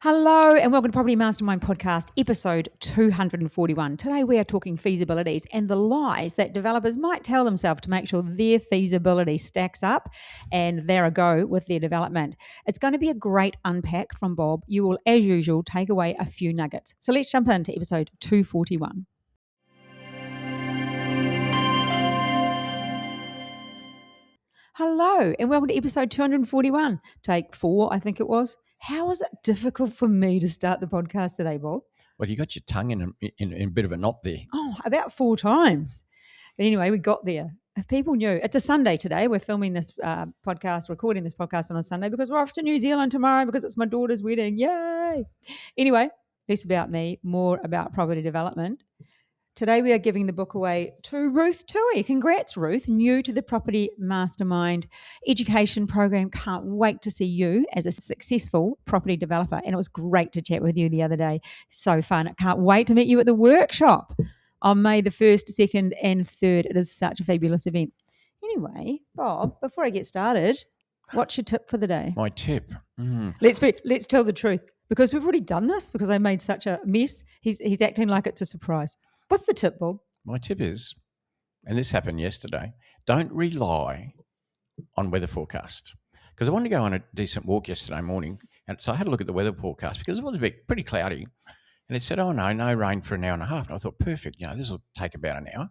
Hello and welcome to Property Mastermind Podcast, episode 241. Today we are talking feasibilities and the lies that developers might tell themselves to make sure their feasibility stacks up and they're a go with their development. It's going to be a great unpack from Bob. You will, as usual, take away a few nuggets. So let's jump into episode 241. Hello and welcome to episode 241. Take 4, I think it was. How was it difficult for me to start the podcast today, Bob? Well, you got your tongue in a bit of a knot there. Oh, about 4 times. But anyway, we got there. If people knew, it's a Sunday today. We're filming this podcast, recording this podcast on a Sunday because we're off to New Zealand tomorrow because it's my daughter's wedding. Yay! Anyway, less about me, more about property development. Today we are giving the book away to Ruth Tui. Congrats, Ruth, new to the Property Mastermind education program. Can't wait to see you as a successful property developer. And it was great to chat with you the other day. So fun. I can't wait to meet you at the workshop on May the 1st, 2nd and 3rd. It is such a fabulous event. Anyway, Bob, before I get started, what's your tip for the day? My tip. Let's tell the truth because we've already done this because I made such a mess. He's acting like it's a surprise. What's the tip, Bob? My tip is, and this happened yesterday, don't rely on weather forecast. Because I wanted to go on a decent walk yesterday morning, and so I had a look at the weather forecast because it was pretty cloudy. And it said, no rain for an hour and a half. And I thought, perfect, this will take about an hour.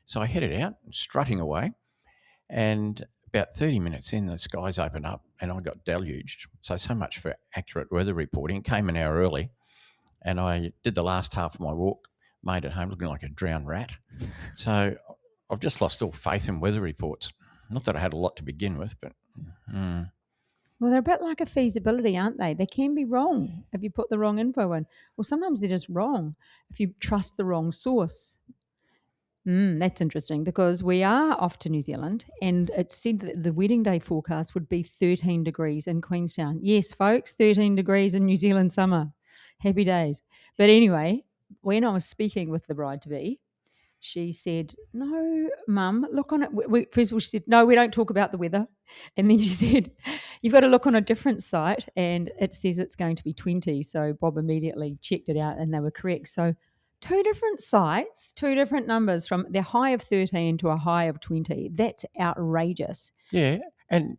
So I headed out, strutting away, and about 30 minutes in, the skies opened up and I got deluged. So much for accurate weather reporting. It came an hour early, and I did the last half of my walk, made it home looking like a drowned rat. So I've just lost all faith in weather reports. Not that I had a lot to begin with, but... Well, they're a bit like a feasibility, aren't they? They can be wrong if you put the wrong info in. Well, sometimes they're just wrong if you trust the wrong source. That's interesting because we are off to New Zealand and it said that the wedding day forecast would be 13 degrees in Queenstown. Yes, folks, 13 degrees in New Zealand summer. Happy days. But anyway, when I was speaking with the bride-to-be, she said, no, Mum, look on it. First of all, she said, no, we don't talk about the weather. And then she said, you've got to look on a different site and it says it's going to be 20. So Bob immediately checked it out and they were correct. So 2 different sites, 2 different numbers from the high of 13 to a high of 20. That's outrageous. Yeah, and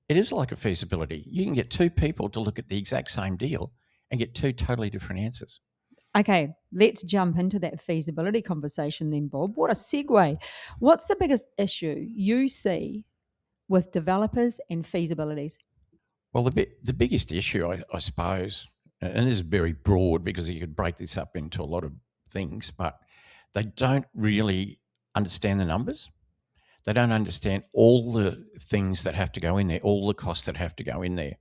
it is like a feasibility. You can get 2 people to look at the exact same deal and get 2 totally different answers. Okay, let's jump into that feasibility conversation then, Bob. What a segue. What's the biggest issue you see with developers and feasibilities? Well, the biggest issue, I suppose, and this is very broad because you could break this up into a lot of things, but they don't really understand the numbers. They don't understand all the things that have to go in there, all the costs that have to go in there.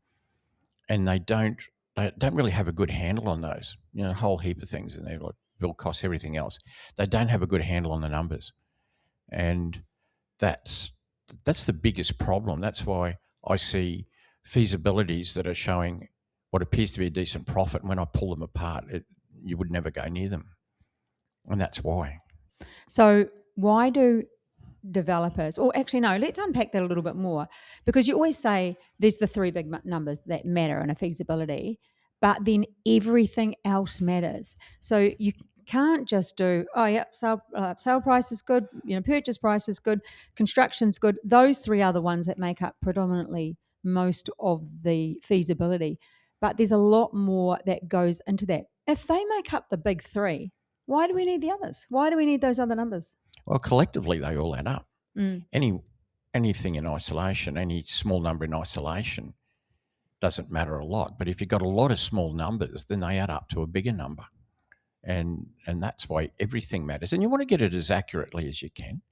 And they don't really have a good handle on those, a whole heap of things in there, like build costs, everything else. They don't have a good handle on the numbers. And that's the biggest problem. That's why I see feasibilities that are showing what appears to be a decent profit. And when I pull them apart, you would never go near them. And that's why. So why do developers, or actually no, let's unpack that a little bit more, because you always say there's the 3 big numbers that matter in a feasibility, but then everything else matters. So you can't just do, sale price is good, purchase price is good, construction's good. Those 3 are the ones that make up predominantly most of the feasibility. But there's a lot more that goes into that. If they make up the big 3, why do we need the others? Why do we need those other numbers? Well, collectively, they all add up. Anything in isolation, any small number in isolation doesn't matter a lot. But if you've got a lot of small numbers, then they add up to a bigger number. And that's why everything matters. And you want to get it as accurately as you can.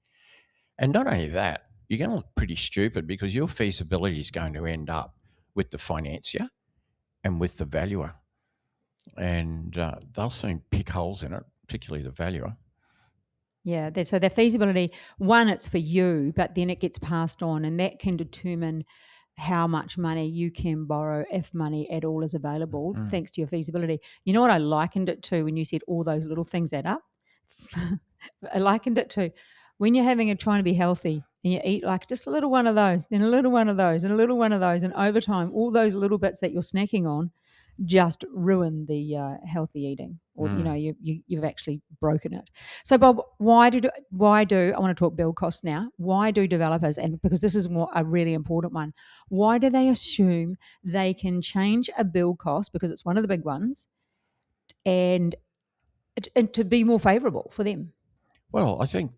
And not only that, you're going to look pretty stupid because your feasibility is going to end up with the financier and with the valuer. And they'll soon pick holes in it, particularly the valuer. Yeah, so their feasibility, one, it's for you, but then it gets passed on and that can determine how much money you can borrow if money at all is available thanks to your feasibility. You know what I likened it to when you said all those little things add up? I likened it to when you're trying to be healthy and you eat like just a little one of those, then a little one of those and a little one of those, and over time, all those little bits that you're snacking on just ruined the healthy eating, or you've actually broken it. So, Bob, why do I want to talk build costs now? Why do developers, and because this is a really important one, why do they assume they can change a build cost, because it's one of the big ones, and to be more favourable for them? Well, I think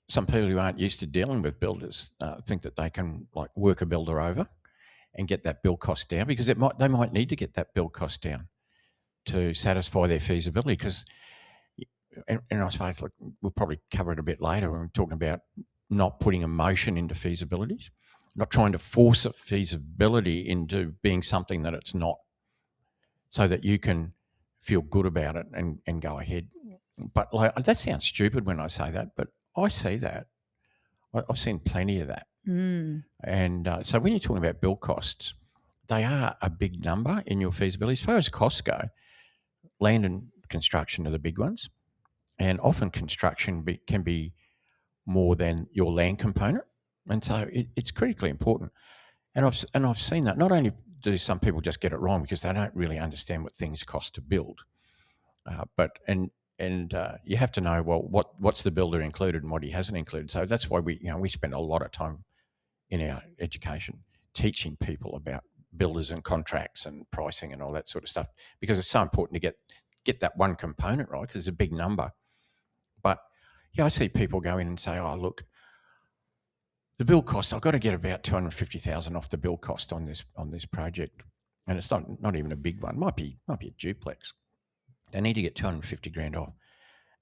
some people who aren't used to dealing with builders think that they can like work a builder over and get that build cost down, because they might need to get that build cost down to satisfy their feasibility. Because, and I suppose we'll probably cover it a bit later when we're talking about not putting emotion into feasibilities, not trying to force a feasibility into being something that it's not, so that you can feel good about it and go ahead. But like, that sounds stupid when I say that, but I see that. I've seen plenty of that. And so when you're talking about build costs, they are a big number in your feasibility. As far as costs go, land and construction are the big ones. And often construction can be more than your land component. And so it's critically important. And I've seen that. Not only do some people just get it wrong because they don't really understand what things cost to build, but you have to know, well, what's the builder included and what he hasn't included. So that's why we spend a lot of time in our education teaching people about builders and contracts and pricing and all that sort of stuff, because it's so important to get that one component right, because it's a big number. But I see people go in and say, oh, look, the build cost, I've got to get about $250,000 off the build cost on this project. And it's not even a big one. Might be a duplex. They need to get $250,000 off.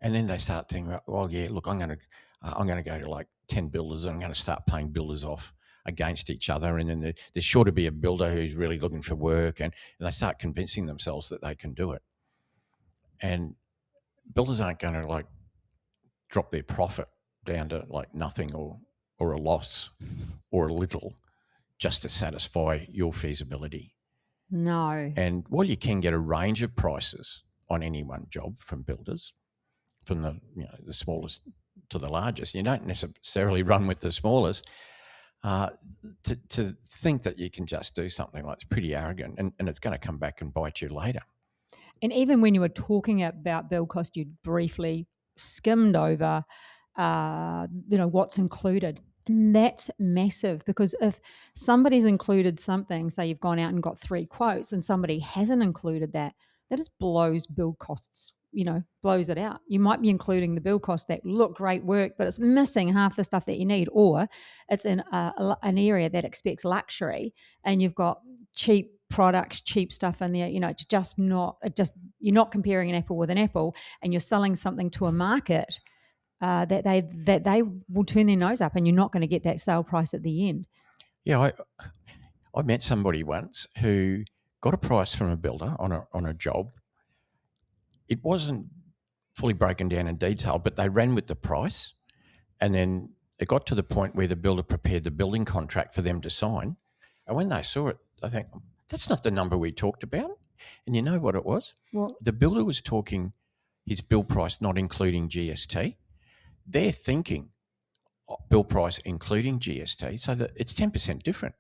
And then they start thinking, well, yeah, look, I'm going to go to like 10 builders and I'm going to start paying builders off against each other. And then there's sure to be a builder who's really looking for work, and they start convincing themselves that they can do it. And builders aren't going to like drop their profit down to like nothing or a loss or a little just to satisfy your feasibility. No. And while you can get a range of prices on any one job from builders, from the smallest to the largest, you don't necessarily run with the smallest. To think that you can just do something like it's pretty arrogant, and it's going to come back and bite you later. And even when you were talking about build cost, you briefly skimmed over, what's included. And that's massive, because if somebody's included something, say you've gone out and got 3 quotes and somebody hasn't included that just blows build costs, blows it out. You might be including the build costs that look great work, but it's missing half the stuff that you need, or it's in an area that expects luxury and you've got cheap products, cheap stuff in there. It's just not, you're not comparing an apple with an apple, and you're selling something to a market that they will turn their nose up, and you're not going to get that sale price at the end. Yeah, I met somebody once who got a price from a builder on a job. It wasn't fully broken down in detail, but they ran with the price, and then it got to the point where the builder prepared the building contract for them to sign. And when they saw it, they think, that's not the number we talked about. And you know what it was? Well, the builder was talking his build price not including GST. They're thinking build price including GST, so that it's 10% different,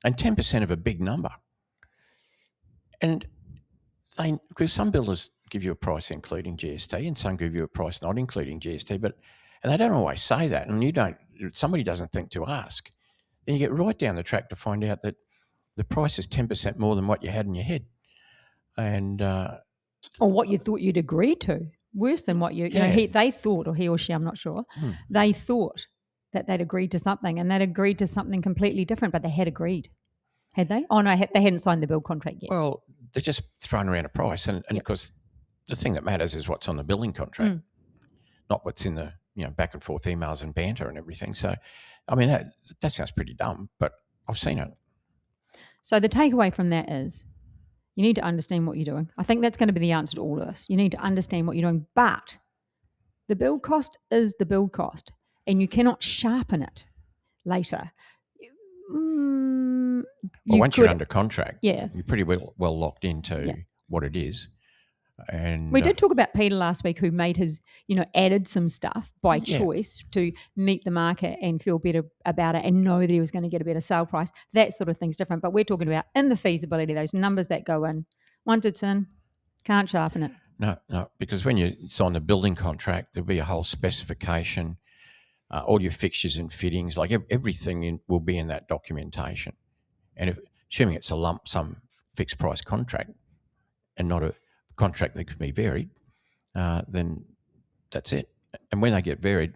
and 10% of a big number. And because some builders give you a price including GST and some give you a price not including GST, and they don't always say that, and somebody doesn't think to ask. Then you get right down the track to find out that the price is 10% more than what you had in your head. And or what you thought you'd agreed to. Worse than what they thought, or he or she, I'm not sure. They thought that they'd agreed to something, and they'd agreed to something completely different, but they had agreed. Had they? Oh, no, they hadn't signed the build contract yet. Well, they're just throwing around a price. And because the thing that matters is what's on the building contract, not what's in the back and forth emails and banter and everything. So, I mean, that sounds pretty dumb, but I've seen it. So the takeaway from that is you need to understand what you're doing. I think that's going to be the answer to all of this. You need to understand what you're doing, but the build cost is the build cost, and you cannot sharpen it later. Once you're under contract, you're pretty well locked into what it is. And we did talk about Peter last week, who made his, added some stuff by choice to meet the market and feel better about it and know that he was going to get a better sale price. That sort of thing's different. But we're talking about in the feasibility, those numbers that go in, Once it's in, can't sharpen it. No, because when you sign the building contract, there'll be a whole specification, all your fixtures and fittings, like everything will be in that documentation. And assuming it's a lump sum fixed price contract and not a contract that can be varied, then that's it. And when they get varied,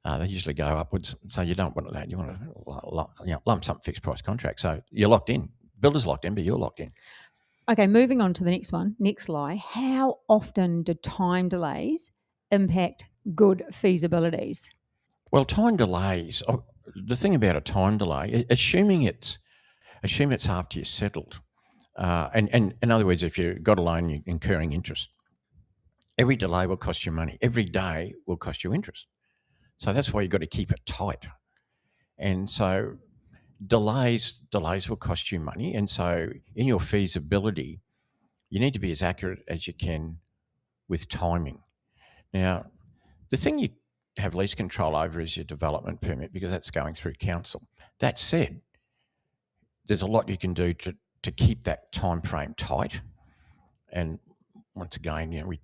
they usually go upwards. So you don't want that. You want a lump sum fixed price contract. So you're locked in. Builder's locked in, but you're locked in. Okay, moving on to the next one. Next lie. How often do time delays impact good feasibilities? Well, time delays. The thing about a time delay, assuming it's after you're settled, and in other words, if you've got a loan, you're incurring interest. Every delay will cost you money. Every day will cost you interest. So that's why you've got to keep it tight. And so delays will cost you money. And so in your feasibility, you need to be as accurate as you can with timing. Now, the thing you have least control over is your development permit, because that's going through council. That said, there's a lot you can do to keep that time frame tight. And once again, we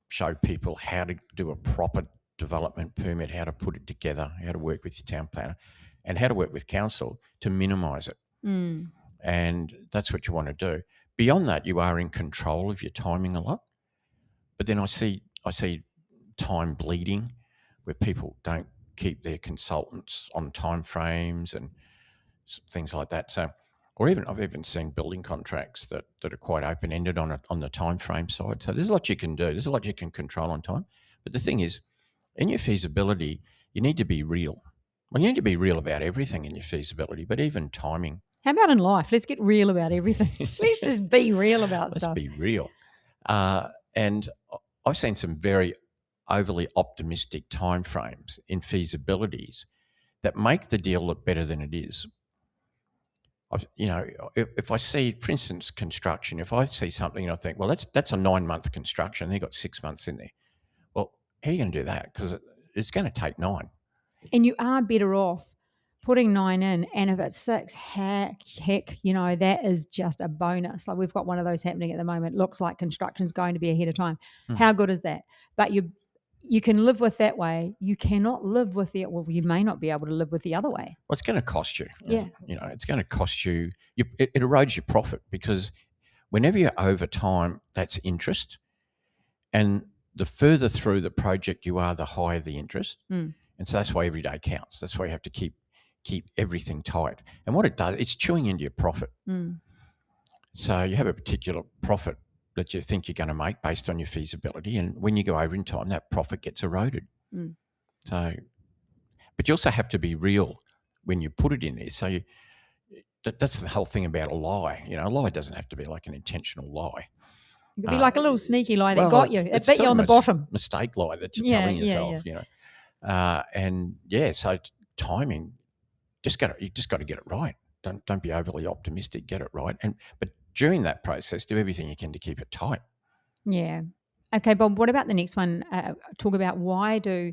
show people how to do a proper development permit, how to put it together, how to work with your town planner, and how to work with council to minimise it. And that's what you want to do. Beyond that, you are in control of your timing a lot. But then I see time bleeding, where people don't keep their consultants on time frames and things like that. So, I've even seen building contracts that are quite open ended on the time frame side. So there's a lot you can do. There's a lot you can control on time. But the thing is, in your feasibility, you need to be real. Well, you need to be real about everything in your feasibility, but even timing. How about in life? Let's get real about everything. Let's just be real about stuff. Let's be real. And I've seen some very overly optimistic timeframes in feasibilities that make the deal look better than it is. If I see, for instance, construction, if I see something and I think, well, that's a 9-month construction, they've got 6 months in there. Well, how are you going to do that? Because it's going to take 9. And you are better off putting 9 in, and if it's 6, heck, that is just a bonus. Like, we've got one of those happening at the moment. Looks like construction's going to be ahead of time. How good is that? But you can live with that way. You cannot live with the, well, you may not be able to live with the other way. Well, it's going to cost you. Yeah. It's going to cost you. It erodes your profit, because whenever you're over time, that's interest. And the further through the project you are, the higher the interest. And so that's why every day counts. That's why you have to keep everything tight. And what it does, it's chewing into your profit. So you have a particular profit that you think you're going to make based on your feasibility, and when you go over in time, that profit gets eroded. So, but you also have to be real when you put it in there. So that's the whole thing about a lie. A lie doesn't have to be like an intentional lie. It could be like a little sneaky lie that got you. It bit you on the bottom. Mistake lie that you're telling yourself. So timing, you just got to get it right. Don't be overly optimistic. Get it right, but during that process, do everything you can to keep it tight. Yeah. Okay, Bob, what about the next one? Talk about, why do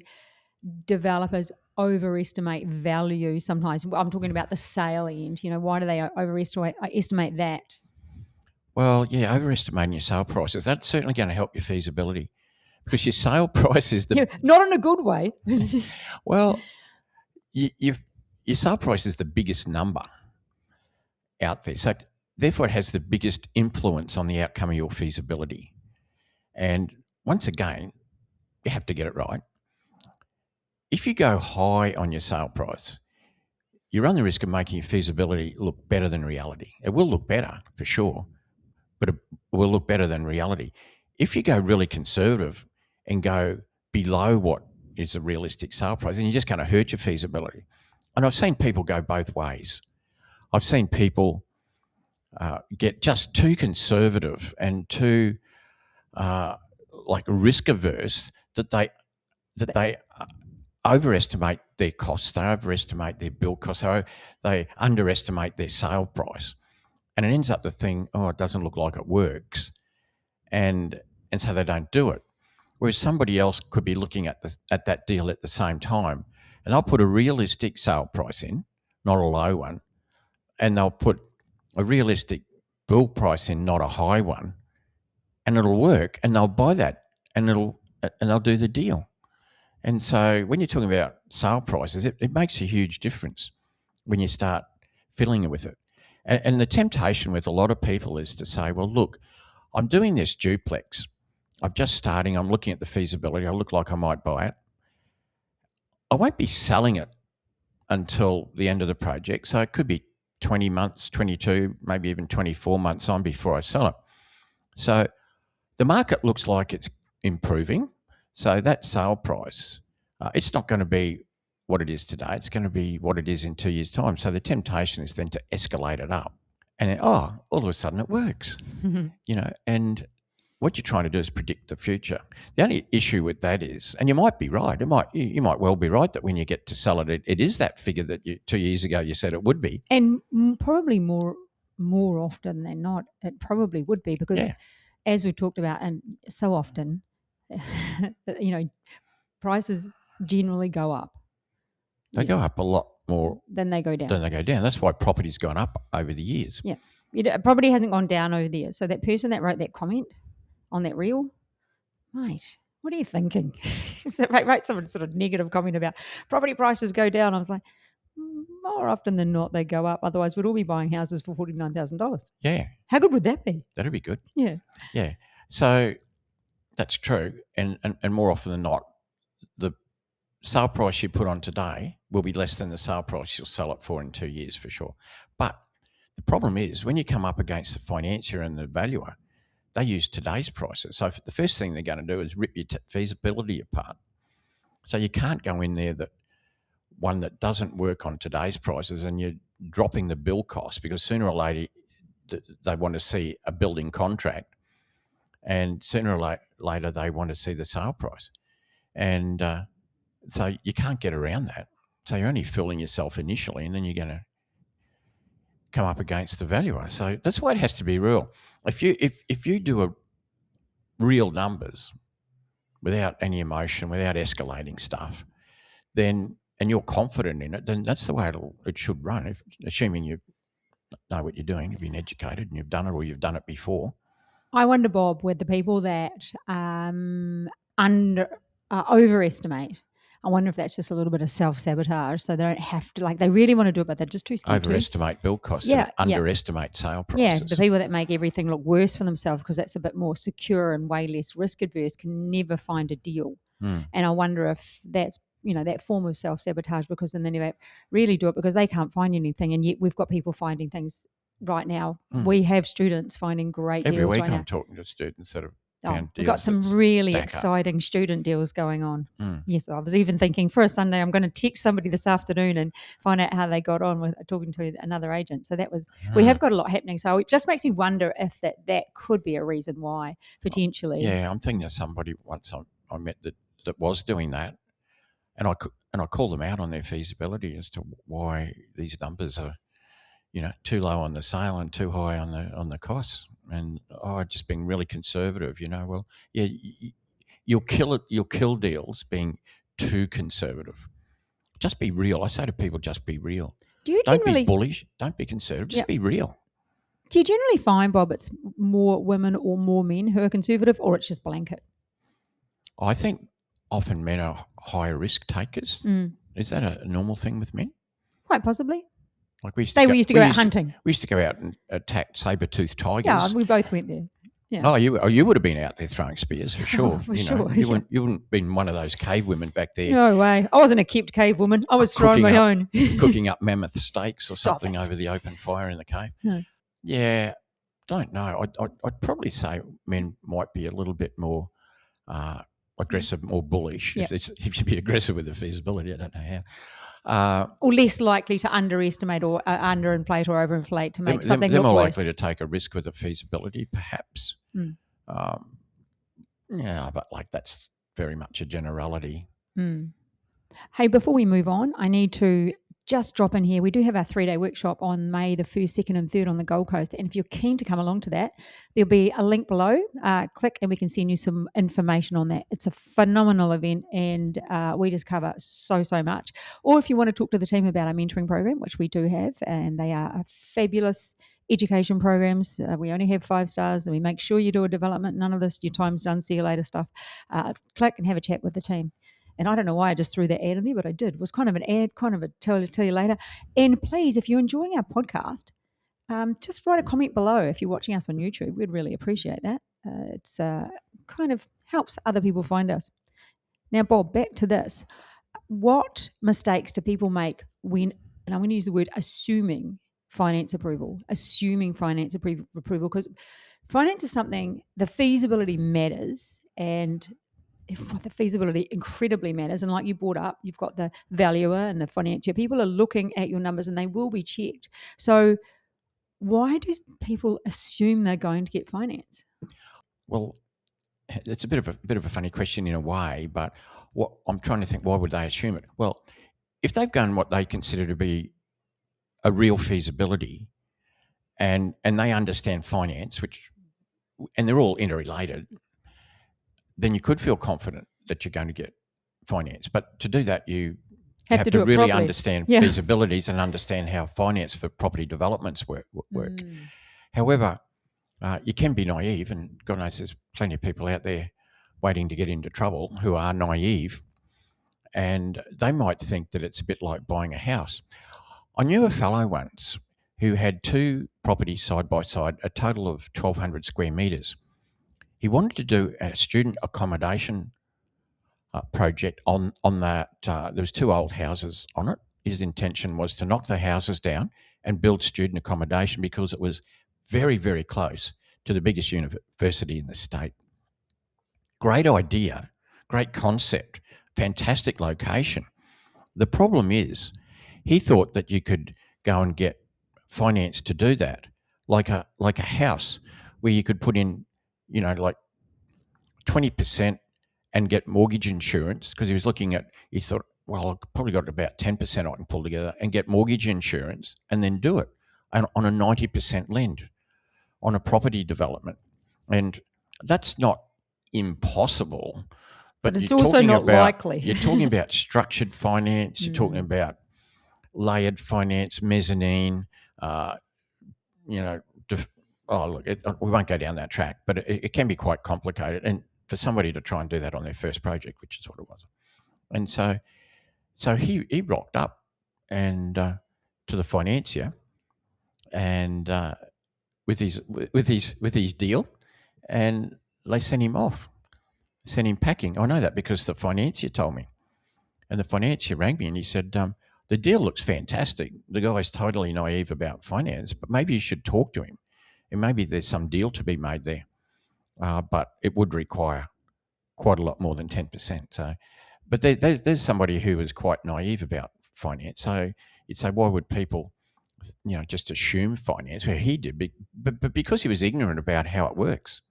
developers overestimate value sometimes? I'm talking about the sale end. Why do they overestimate that? Well, yeah, overestimating your sale prices, that's certainly going to help your feasibility, because your sale price is not in a good way. Well, your sale price is the biggest number out there. So therefore, it has the biggest influence on the outcome of your feasibility. And once again, you have to get it right. If you go high on your sale price, you run the risk of making your feasibility look better than reality. It will look better for sure, but it will look better than reality. If you go really conservative and go below what is a realistic sale price, then you're just going to hurt your feasibility. And I've seen people go both ways. I've seen people get just too conservative and too risk averse, that they overestimate their costs, they overestimate their build costs, they underestimate their sale price, and it ends up the thing, it doesn't look like it works, and so they don't do it. Whereas somebody else could be looking at that deal at the same time, and they'll put a realistic sale price in, not a low one, and they'll put a realistic build price in, not a high one, and it'll work, and they'll buy that, and they'll do the deal. And so when you're talking about sale prices, it makes a huge difference when you start fiddling with it. And the temptation with a lot of people is to say, well, look, I'm doing this duplex. I'm just starting. I'm looking at the feasibility. I look like I might buy it. I won't be selling it until the end of the project. So it could be 20 months, 22, maybe even 24 months on before I sell it. So the market looks like it's improving. So that sale price, it's not going to be what it is today. It's going to be what it is in 2 years' time. So the temptation is then to escalate it up. And then, all of a sudden it works, and what you're trying to do is predict the future. The only issue with that is, and you might be right, you might well be right that when you get to sell it, it is that figure that 2 years ago you said it would be. And probably more often than not, it probably would be, because as we've talked about, and so often, prices generally go up. They go up a lot more than they go down. That's why property's gone up over the years. Yeah. Property hasn't gone down over the years. So that person that wrote that comment on that reel, mate, what are you thinking? So wrote some sort of negative comment about property prices go down. I was like, more often than not, they go up. Otherwise, we'd all be buying houses for $49,000. Yeah. How good would that be? That'd be good. Yeah. Yeah. So that's true. And more often than not, the sale price you put on today will be less than the sale price you'll sell it for in 2 years for sure. But the problem is when you come up against the financier and the valuer, they use today's prices. So the first thing they're going to do is rip your feasibility apart. So you can't go in there one that doesn't work on today's prices and you're dropping the build cost, because sooner or later they want to see a building contract, and sooner or later they want to see the sale price. And so you can't get around that. So you're only fooling yourself initially, and then you're going to come up against the valuer. So that's why it has to be real. If you do a real numbers without any emotion, without escalating stuff, then, and you're confident in it, then that's the way it should run. Assuming you know what you're doing, you've been educated and you've done it, or you've done it before. I wonder, Bob, with the people that overestimate, I wonder if that's just a little bit of self-sabotage, so they don't have to, they really want to do it, but they're just too scared overestimate build costs, and underestimate sale prices. Yeah, the people that make everything look worse for themselves because that's a bit more secure and way less risk adverse can never find a deal. And I wonder if that's, that form of self-sabotage, because then they never really do it because they can't find anything, and yet we've got people finding things right now. We have students finding great deals. Every week right I'm now. talking to students that have found deals. We've got some really exciting student deals going on. Yes, I was even thinking for a Sunday I'm going to text somebody this afternoon and find out how they got on with talking to another agent. So that was, we have got a lot happening. So it just makes me wonder if that could be a reason why, potentially. Yeah, I'm thinking of somebody once I met that was doing that, and I called them out on their feasibility as to why these numbers are, too low on the sale and too high on the costs. And just being really conservative, well, yeah, you'll kill deals being too conservative. Just be real. I say to people, just be real. Don't be bullish. Don't be conservative. Just be real. Do you generally find, Bob, it's more women or more men who are conservative, or it's just blanket? I think often men are higher risk takers. Is that a normal thing with men? Quite possibly. Like we used to go out hunting. We used to go out and attack saber-toothed tigers. Yeah, we both went there. Yeah. Oh, you would have been out there throwing spears for sure. Oh, for sure. You wouldn't been one of those cave women back there. No way. I wasn't a kept cave woman. I was throwing my own. Cooking up mammoth steaks or something over the open fire in the cave. No. Yeah, don't know. I'd probably say men might be a little bit more aggressive, more bullish. Yep. If you be aggressive with the feasibility, I don't know how. Or less likely to underestimate or underinflate or overinflate to make something look worse. They're more likely to take a risk with a feasibility, perhaps. Yeah, but that's very much a generality. Hey, before we move on, I need to just drop in here. We do have our 3-day workshop on May the 1st, 2nd and 3rd on the Gold Coast. And if you're keen to come along to that, there'll be a link below. Click and we can send you some information on that. It's a phenomenal event and we just cover so much. Or if you want to talk to the team about our mentoring program, which we do have, and they are a fabulous education programs. We only have 5 stars, and we make sure you do a development. None of this, your time's done, see you later stuff. Click and have a chat with the team. And I don't know why I just threw that ad in there, but I did. It was kind of an ad, kind of a tell you later. And please, if you're enjoying our podcast, just write a comment below if you're watching us on YouTube. We'd really appreciate that. It's kind of helps other people find us. Now, Bob, back to this. What mistakes do people make when, and I'm going to use the word assuming finance approval, because finance is something, the feasibility matters, and the feasibility incredibly matters. And like you brought up, you've got the valuer and the financier. People are looking at your numbers and they will be checked. So why do people assume they're going to get finance? Well, it's a bit of a funny question in a way, but what I'm trying to think, why would they assume it? Well, if they've done what they consider to be a real feasibility, and they understand finance, and they're all interrelated, then you could feel confident that you're going to get finance. But to do that, you have to really properly understand feasibilities and understand how finance for property developments work. However, you can be naive, and God knows there's plenty of people out there waiting to get into trouble who are naive, and they might think that it's a bit like buying a house. I knew a fellow once who had 2 properties side by side, a total of 1,200 square metres. He wanted to do a student accommodation project on that. There was 2 old houses on it. His intention was to knock the houses down and build student accommodation because it was very, very close to the biggest university in the state. Great idea, great concept, fantastic location. The problem is he thought that you could go and get finance to do that, like a house where you could put in, like 20% and get mortgage insurance, because he thought, well, I've probably got about 10% I can pull together and get mortgage insurance and then do it on a 90% lend on a property development. And that's not impossible, but it's also not likely. You're talking about structured finance, you're talking about layered finance, mezzanine, we won't go down that track, but it can be quite complicated. And for somebody to try and do that on their first project, which is what it was. And so he rocked up and to the financier and with his deal, and they sent him off, sent him packing. I know that because the financier told me. And the financier rang me and he said, the deal looks fantastic. The guy's totally naive about finance, but maybe you should talk to him. And maybe there's some deal to be made there. But it would require quite a lot more than 10%. So, but there's somebody who is quite naive about finance. So you'd say, why would people, just assume finance? Well, he did, but because he was ignorant about how it works.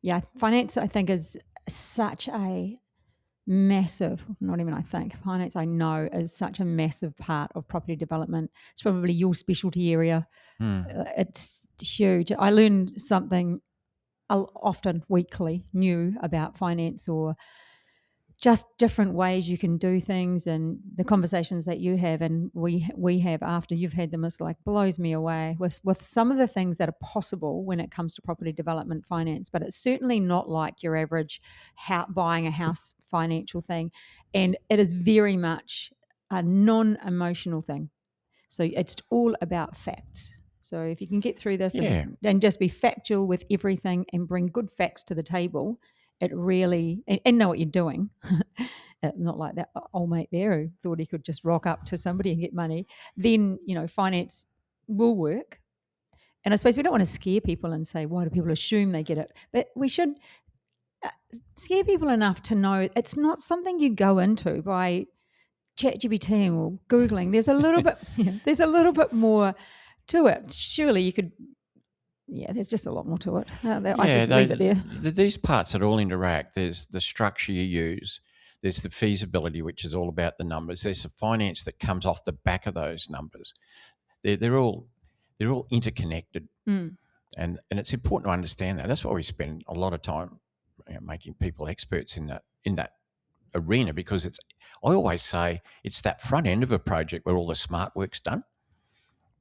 Yeah, finance, I think, is such a massive, finance, I know, is such a massive part of property development. It's probably your specialty area. It's huge. I learned something often weekly new about finance, or just different ways you can do things, and the conversations that you have and we have after you've had them is like blows me away with some of the things that are possible when it comes to property development finance. But it's certainly not like your average buying a house financial thing, and it is very much a non-emotional thing. So it's all about facts. So if you can get through this and just be factual with everything and bring good facts to the table, it really, and know what you're doing. Not like that old mate there who thought he could just rock up to somebody and get money. Then, finance will work. And I suppose we don't want to scare people and say, why do people assume they get it? But we should scare people enough to know it's not something you go into by ChatGPT or Googling. There's a little bit, there's a little bit more to it. Surely you could, there's just a lot more to it. I could leave it there. These parts that all interact. There's the structure you use. There's the feasibility, which is all about the numbers. There's the finance that comes off the back of those numbers. They're all interconnected, and it's important to understand that. That's why we spend a lot of time making people experts in that arena, because I always say it's that front end of a project where all the smart work's done.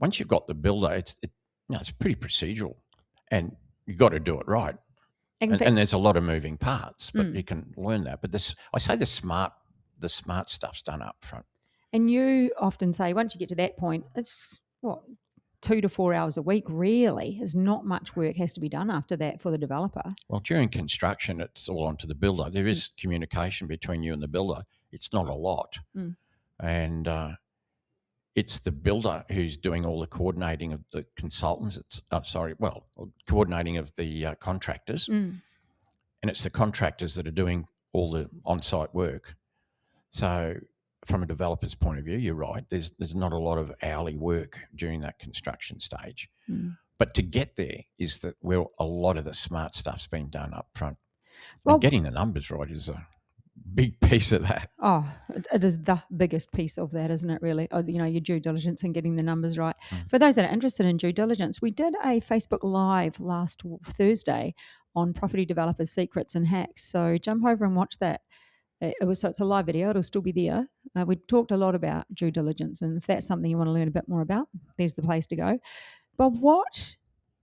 once you've got the builder, it's pretty procedural, and you've got to do it right. And there's a lot of moving parts, but you can learn that. But I say the smart stuff's done up front. And you often say once you get to that point, it's 2 to 4 hours a week, really. There's not much work has to be done after that for the developer. Well, during construction, it's all onto the builder. There is communication between you and the builder. It's not a lot. And it's the builder who's doing all the coordinating of the consultants. Coordinating of the contractors. And it's the contractors that are doing all the on-site work. So from a developer's point of view, you're right. There's not a lot of hourly work during that construction stage. But to get there is where a lot of the smart stuff's been done up front. Well, and getting the numbers right is a big piece of that. Oh, it is the biggest piece of that, isn't it, really? Your due diligence and getting the numbers right. For those that are interested in due diligence, we did a Facebook Live last Thursday on property developers' secrets and hacks. So jump over and watch that. It's a live video. It'll still be there. We talked a lot about due diligence, and if that's something you want to learn a bit more about, there's the place to go. But why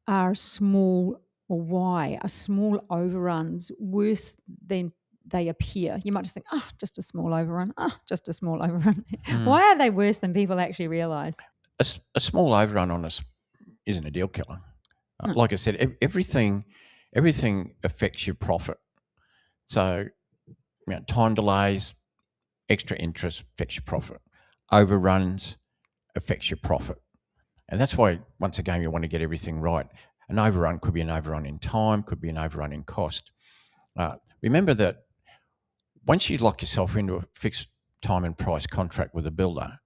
are small overruns worse than they appear? You might just think, just a small overrun. Just a small overrun. Why are they worse than people actually realise? A small overrun on us isn't a deal killer. Like I said, everything affects your profit. So time delays, extra interest affects your profit. Overruns affects your profit. And that's why, once again, you want to get everything right. An overrun could be an overrun in time, could be an overrun in cost. Remember that once you lock yourself into a fixed time and price contract with a builder,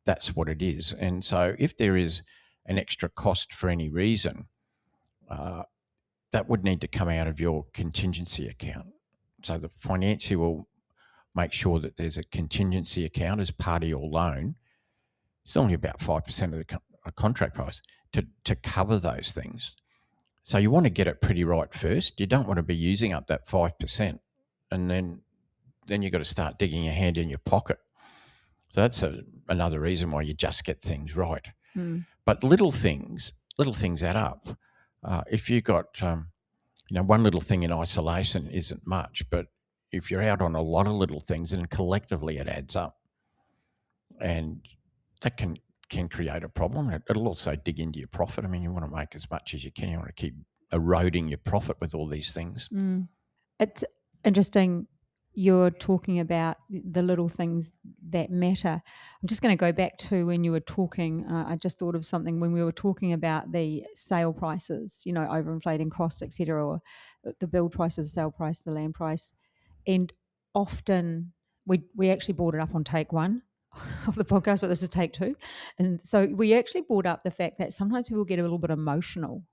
that's what it is. And so if there is an extra cost for any reason, that would need to come out of your contingency account. So the financier will make sure that there's a contingency account as part of your loan. It's only about 5% of the contract price to cover those things. So you want to get it pretty right first. You don't want to be using up that 5%, and then you've got to start digging your hand in your pocket. So that's another reason why you just get things right. But little things add up. If you got one little thing in isolation isn't much, but if you're out on a lot of little things, then collectively it adds up, and that can create a problem. It'll also dig into your profit. I mean, you want to make as much as you can. You want to keep eroding your profit with all these things. It's interesting you're talking about the little things that matter. I'm just going to go back to when you were talking. I just thought of something when we were talking about the sale prices, overinflating cost, etc., or the build prices, sale price, the land price. And often we actually brought it up on take 1 of the podcast, but this is take 2. And so we actually brought up the fact that sometimes people get a little bit emotional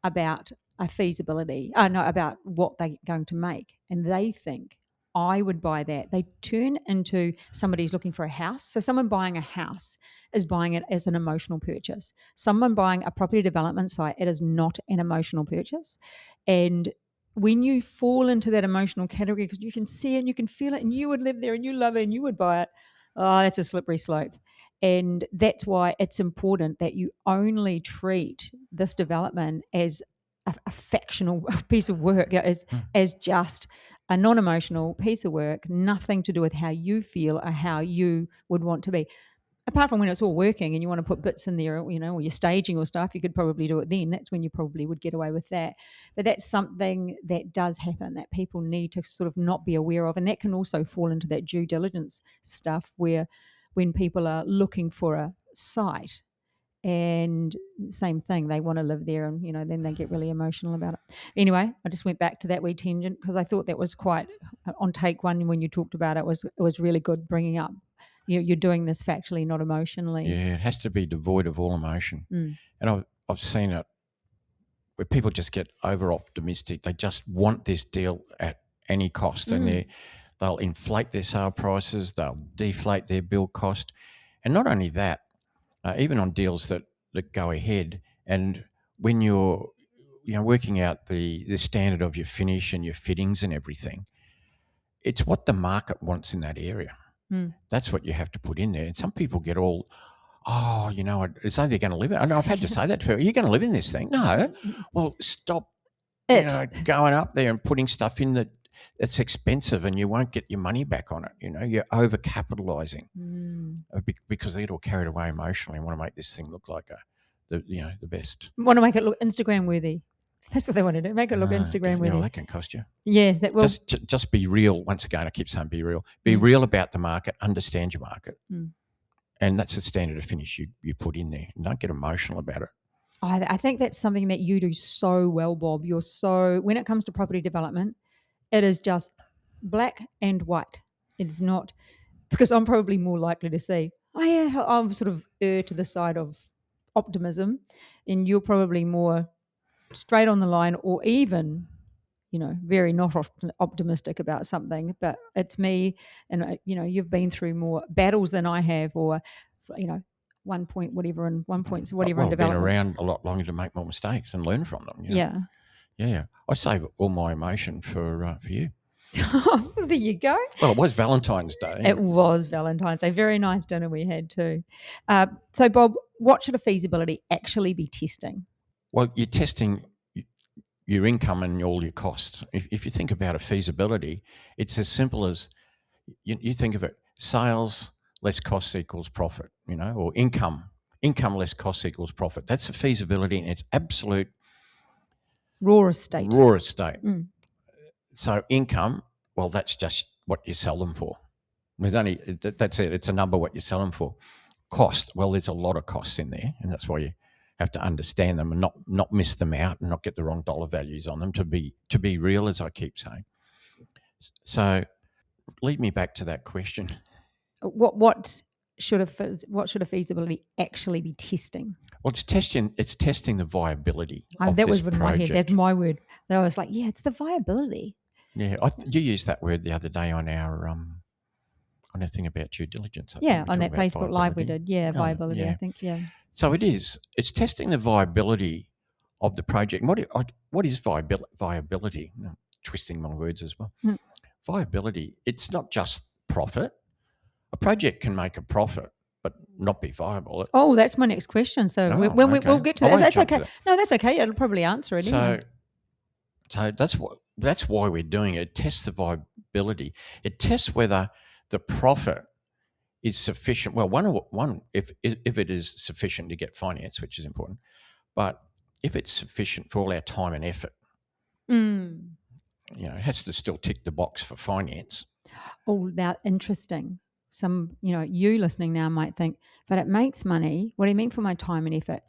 about a feasibility, about what they're going to make. And they think, I would buy that. They turn into somebody's looking for a house. So someone buying a house is buying it as an emotional purchase. Someone buying a property development site, it is not an emotional purchase. And when you fall into that emotional category, because you can see it and you can feel it and you would live there and you love it and you would buy it, that's a slippery slope. And that's why it's important that you only treat this development as a factional piece of work, as just a non-emotional piece of work, nothing to do with how you feel or how you would want to be. Apart from when it's all working and you want to put bits in there, or you're staging or stuff, you could probably do it then. That's when you probably would get away with that. But that's something that does happen that people need to sort of not be aware of. And that can also fall into that due diligence stuff where when people are looking for a site, and same thing, they want to live there, and then they get really emotional about it. Anyway, I just went back to that wee tangent because I thought that was quite on take 1 when you talked about it. It was really good bringing up. You're doing this factually, not emotionally. Yeah, it has to be devoid of all emotion. And I've seen it where people just get over optimistic. They just want this deal at any cost, and they'll inflate their sale prices. They'll deflate their build cost, and not only that. Even on deals that go ahead, and when you're working out the standard of your finish and your fittings and everything, it's what the market wants in that area. That's what you have to put in there. And some people get all, oh, it's either going to live in. I know I've had to say that to her. Are you going to live in this thing? No. Well, stop, going up there and putting stuff in that it's expensive and you won't get your money back on it. You're overcapitalizing because they get all carried away emotionally and want to make this thing look like the best. Want to make it look Instagram worthy. That's what they want to do. Make it look Instagram worthy. Well, that can cost you. Yes, that will. Just be real. Once again, I keep saying be real. Be real about the market. Understand your market. And that's the standard of finish you put in there. And don't get emotional about it. I think that's something that you do so well, Bob. When it comes to property development, it is just black and white. It's not, because I'm probably more likely to say, I'm sort of to the side of optimism, and you're probably more straight on the line, or even, very not optimistic about something. But it's me, and you've been through more battles than I have, or 1 point whatever and 1 point whatever in development. I've been around a lot longer to make more mistakes and learn from them. Yeah. I save all my emotion for you. There you go. Well, it was Valentine's Day. It was Valentine's Day. Very nice dinner we had too. So, Bob, what should a feasibility actually be testing? Well, you're testing your income and all your costs. If you think about a feasibility, it's as simple as you think of it: sales less costs equals profit, or income less costs equals profit. That's a feasibility in its absolute raw estate. So income, well, that's just what you sell them for. That's it. It's a number what you sell them for. Cost, well, there's a lot of costs in there, and that's why you have to understand them and not miss them out and not get the wrong dollar values on them to be real, as I keep saying. So, lead me back to that question. What should a feasibility actually be testing? Well, it's testing the viability of that this was in project. my head. That's my word. And I was like, it's the viability. Yeah, you used that word the other day on our thing about due diligence. On that Facebook Live we did. Viability. I think. Yeah. So it is. It's testing the viability of the project. What is viability? I'm twisting my words as well. Viability. It's not just profit. A project can make a profit but not be viable. That's my next question. So we'll get to that. That's okay. No, that's okay. It'll probably answer it. So that's why we're doing it. It tests the viability. It tests whether the profit is sufficient. Well, one if it is sufficient to get finance, which is important, but if it's sufficient for all our time and effort, it has to still tick the box for finance. Oh, that's interesting. Some, you listening now might think, but it makes money. What do you mean for my time and effort?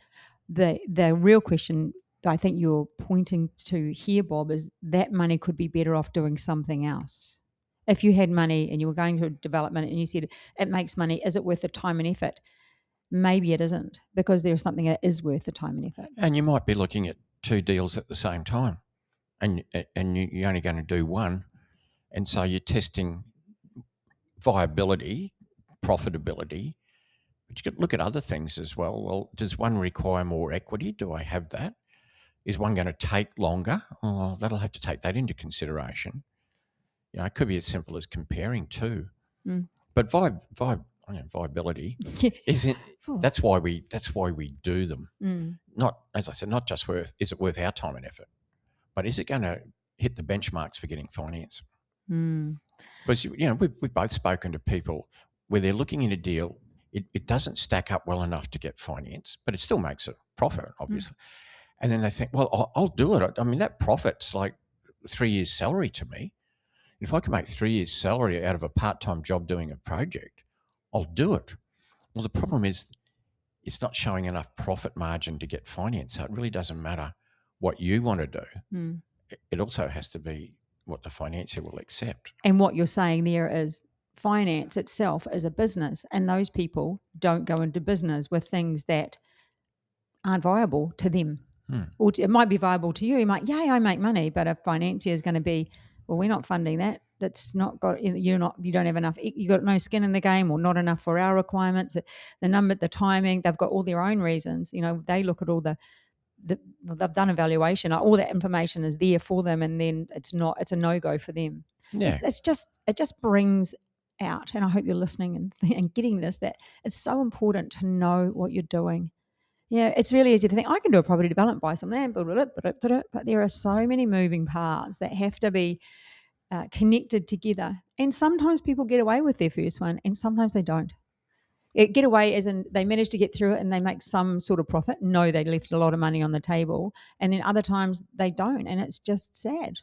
The real question I think you're pointing to here, Bob, is that money could be better off doing something else. If you had money and you were going to development and you said it makes money, is it worth the time and effort? Maybe it isn't, because there's something that is worth the time and effort. And you might be looking at 2 deals at the same time, and you're only going to do one, and so you're testing viability, profitability, but you could look at other things as well. Well, does one require more equity? Do I have that? Is one going to take longer? Oh, that'll have to take that into consideration. It could be as simple as comparing two. But viability isn't. That's why we do them. Not, as I said, not just is it worth our time and effort, but is it going to hit the benchmarks for getting finance? Because we've both spoken to people where they're looking at a deal, it doesn't stack up well enough to get finance, but it still makes a profit, obviously. And then they think, well, I'll do it. I mean, that profit's like 3 years' salary to me. If I can make 3 years' salary out of a part-time job doing a project, I'll do it. Well, the problem is it's not showing enough profit margin to get finance. So it really doesn't matter what you want to do. It also has to be what the financier will accept. And what you're saying there is finance itself is a business, and those people don't go into business with things that aren't viable to them. Or it might be viable to you. You might, I make money, but a financier is going to be, well, we're not funding that. That's not got, you don't have enough, you got no skin in the game, or not enough for our requirements. The number, the timing, they've got all their own reasons. They look at all they've done evaluation, all that information is there for them, and then it's a no-go for them. Yeah. It just brings out, and I hope you're listening and getting this, that it's so important to know what you're doing. Yeah, it's really easy to think, I can do a property development, buy some land, build it, but there are so many moving parts that have to be connected together. And sometimes people get away with their first one, and sometimes they don't. Get away as in they manage to get through it and they make some sort of profit. No, they left a lot of money on the table. And then other times they don't, and it's just sad.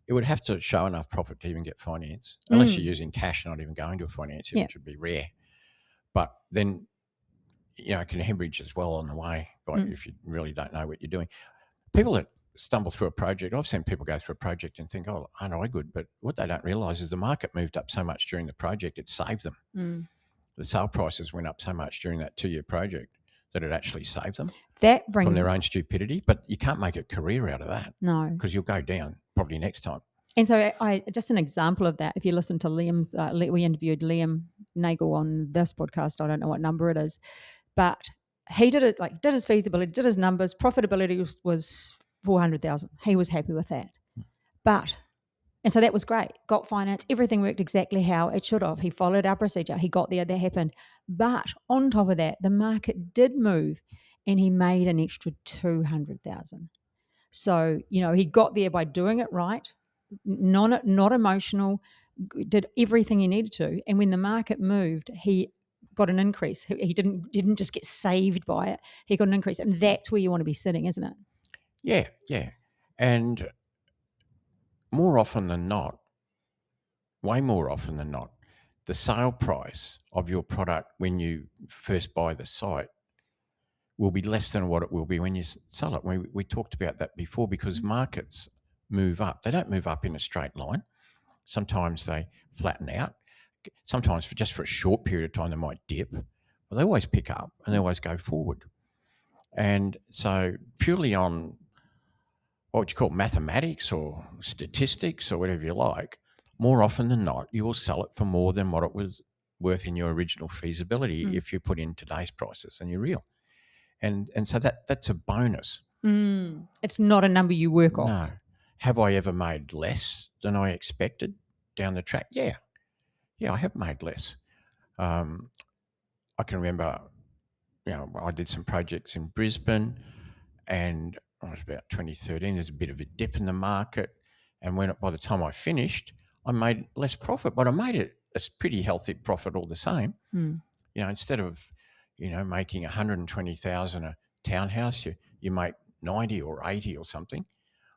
It would have to show enough profit to even get finance, unless you're using cash and not even going to a financier, which would be rare. But then, it can hemorrhage as well on the way if you really don't know what you're doing. People that stumble through a project, I've seen people go through a project and think, oh, aren't I good? But what they don't realise is the market moved up so much during the project, it saved them. The sale prices went up so much during that 2-year project that it actually saved them from their own stupidity. But you can't make a career out of that. No. Because you'll go down probably next time. And so just an example of that, if you listen to Liam's, we interviewed Liam Nagel on this podcast, I don't know what number it is, but he did it, did his feasibility, did his numbers, profitability was 400,000. He was happy with that. And so that was great. Got finance. Everything worked exactly how it should have. He followed our procedure. He got there. That happened. But on top of that, the market did move and he made an extra 200,000. So, he got there by doing it right, not emotional, did everything he needed to. And when the market moved, he got an increase. He didn't just get saved by it. He got an increase. And that's where you want to be sitting, isn't it? Yeah. And more often than not, way more often than not, the sale price of your product when you first buy the site will be less than what it will be when you sell it. We talked about that before, because markets move up. They don't move up in a straight line. Sometimes they flatten out. Sometimes just for a short period of time they might dip, but they always pick up and they always go forward. And so purely on what would you call mathematics or statistics or whatever you like, more often than not, you will sell it for more than what it was worth in your original feasibility if you put in today's prices and you're real. And so that's a bonus. It's not a number you work off. No. Have I ever made less than I expected down the track? Yeah, I have made less. I can remember, I did some projects in Brisbane, and it was about 2013. There's a bit of a dip in the market, and by the time I finished, I made less profit, but I made it a pretty healthy profit all the same. Instead of making 120,000 a townhouse, you make 90 or 80 or something.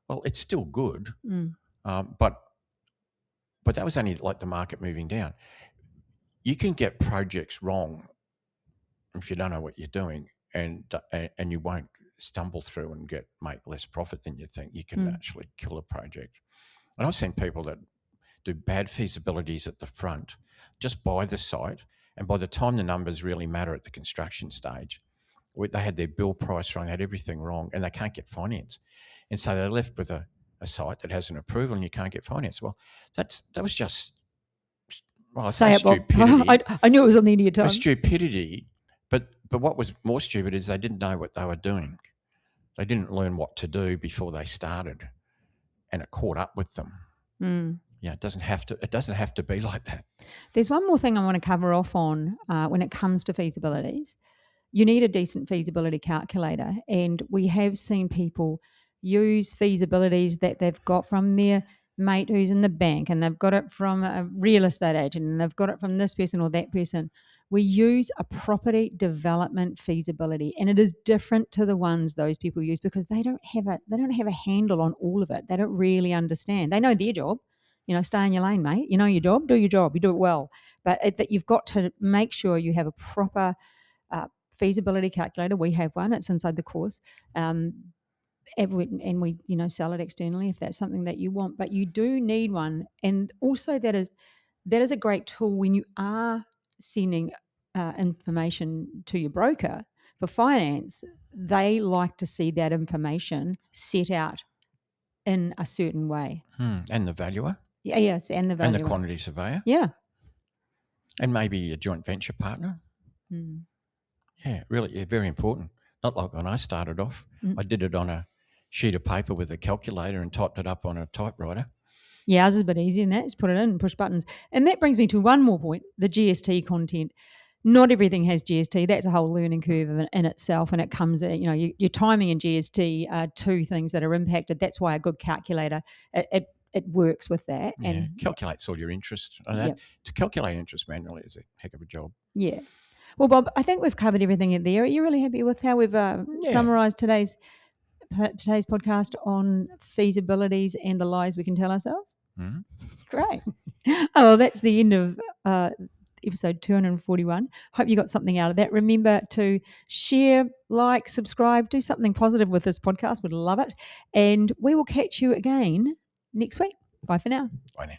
Well, it's still good, but that was only like the market moving down. You can get projects wrong if you don't know what you're doing, and you won't stumble through and make less profit than you think. You can actually kill a project. And I've seen people that do bad feasibilities at the front, just buy the site, and by the time the numbers really matter at the construction stage, they had their bill price wrong, had everything wrong, and they can't get finance. And so they're left with a site that has an approval and you can't get finance. Well, that was just, stupidity. I knew it was on the end of your tongue. Stupidity, but what was more stupid is they didn't know what they were doing. They didn't learn what to do before they started, and it caught up with them. It doesn't have to be like that. There's one more thing I want to cover off on when it comes to feasibilities. You need a decent feasibility calculator, and we have seen people use feasibilities that they've got from their mate who's in the bank, and they've got it from a real estate agent, and they've got it from this person or that person. We use a property development feasibility, and it is different to the ones those people use because they don't have a handle on all of it. They don't really understand. They know their job. Stay in your lane, mate. You know your job, do your job, you do it well. But that you've got to make sure you have a proper feasibility calculator. We have one. It's inside the course. And we sell it externally if that's something that you want. But you do need one. And also that is a great tool when you are sending information to your broker for finance. They like to see that information set out in a certain way. And the valuer? Yes, and the valuer. And the quantity surveyor? Yeah. And maybe a joint venture partner? Yeah, really, very important. Not like when I started off. I did it on a sheet of paper with a calculator and typed it up on a typewriter. Yeah, ours is a bit easier than that. Just put it in and push buttons. And that brings me to one more point, the GST content. Not everything has GST. That's a whole learning curve in itself. And it comes, your timing and GST are two things that are impacted. That's why a good calculator, it works with that. Yeah, and calculates all your interest. Yep. To calculate interest manually is a heck of a job. Yeah. Well, Bob, I think we've covered everything in there. Are you really happy with how we've summarised today's podcast on feasibilities and the lies we can tell ourselves? Mm-hmm. Great. Oh, well, that's the end of episode 241. Hope you got something out of that. Remember to share, like, subscribe, do something positive with this podcast. We'd love it. And we will catch you again next week. Bye for now. Bye now.